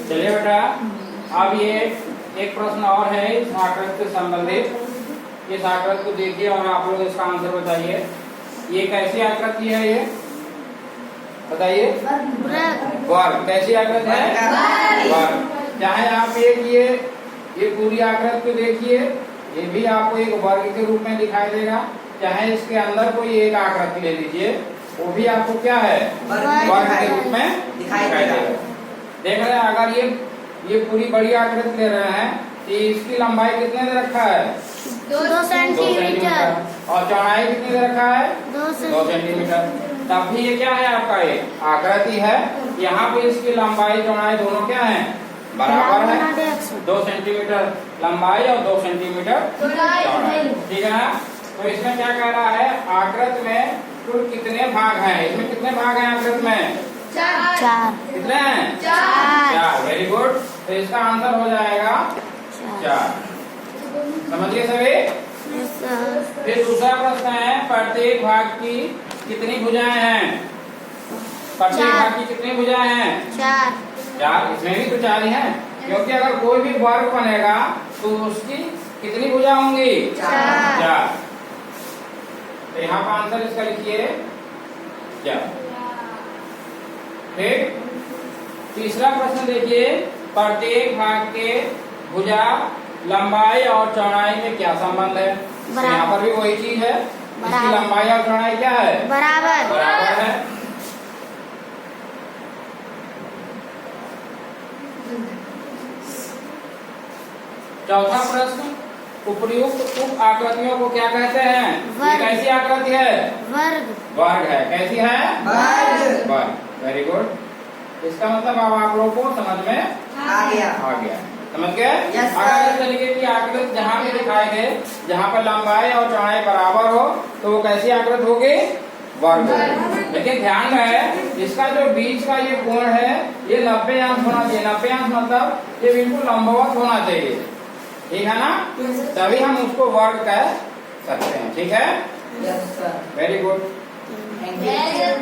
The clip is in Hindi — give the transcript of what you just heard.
चलिए बेटा, अब ये एक प्रश्न और है इस आकृति से संबंधित। इस आकृति को देखिए और आप लोग इसका आंसर बताइए। ये कैसी आकृति है? ये बताइए। वर्ग। कैसी आकृति है? वर्ग। चाहे आप एक ये पूरी आकृति को देखिए, ये भी आपको एक वर्ग के रूप में दिखाई देगा। चाहे इसके अंदर कोई एक आकृति ले लीजिए, वो भी आपको क्या है? वर्ग के रूप में दिखाई देगा। देख रहे हैं, अगर ये पूरी बड़ी आकृति ले रहे हैं तो इसकी लंबाई कितने दे रखा है? 2 सेंटीमीटर। और चौड़ाई कितने दे रखा है? 2 सेंटीमीटर। तब भी ये क्या है? आपका ये आकृति है। यहाँ पे इसकी लंबाई चौड़ाई दोनों क्या है? बराबर है। 2 सेंटीमीटर लंबाई और 2 सेंटीमीटर चौड़ाई। ठीक है ना? तो इसमें क्या कह रहा है? आकृति में कुल कितने भाग हैं? इसमें कितने भाग हैं आकृति में? 4। कितने हैं? 4। Very good. तो इसका आंसर हो जाएगा 4। समझिए सभी। फिर दूसरा प्रश्न है, प्रत्येक भाग की कितनी भुजाएं हैं? प्रत्येक भाग की कितनी भुजाएं हैं? 4। इसमें भी तो 4 ही हैं, क्योंकि अगर कोई भी वर्ग बनेगा तो उसकी कितनी भुजा होंगी? 4। तो यहाँ पर आंसर इसका लिखिए 4। ठीक। तीसरा प्रश्न देखिए, प्रत्येक भाग के भुजा लंबाई और चौड़ाई में क्या संबंध है? यहाँ पर भी वही चीज है। इसकी लंबाई और चौड़ाई क्या है? बराबर है। चौथा प्रश्न, उपयुक्त उप आकृतियों को क्या कहते हैं? ये कैसी आकृति है? वर्ग है। कैसी है? वर्ग। Very good. इसका मतलब अब आप लोगों को समझ में आ गया। समझ गए? अगर इस तरीके की आकृति जहाँ भी दिखाई दे, जहाँ पर लंबाई और चौड़ाई बराबर हो, तो वो कैसी आकृति होगी? वर्ग होगी। लेकिन ध्यान रहे, इसका जो बीच का ये कोण है, ये 90 अंश होना चाहिए। 90 अंश मतलब ये बिल्कुल लंबवत होना चाहिए। ठीक है ना? तभी हम उसको वर्ग कह सकते हैं। ठीक है? Very good.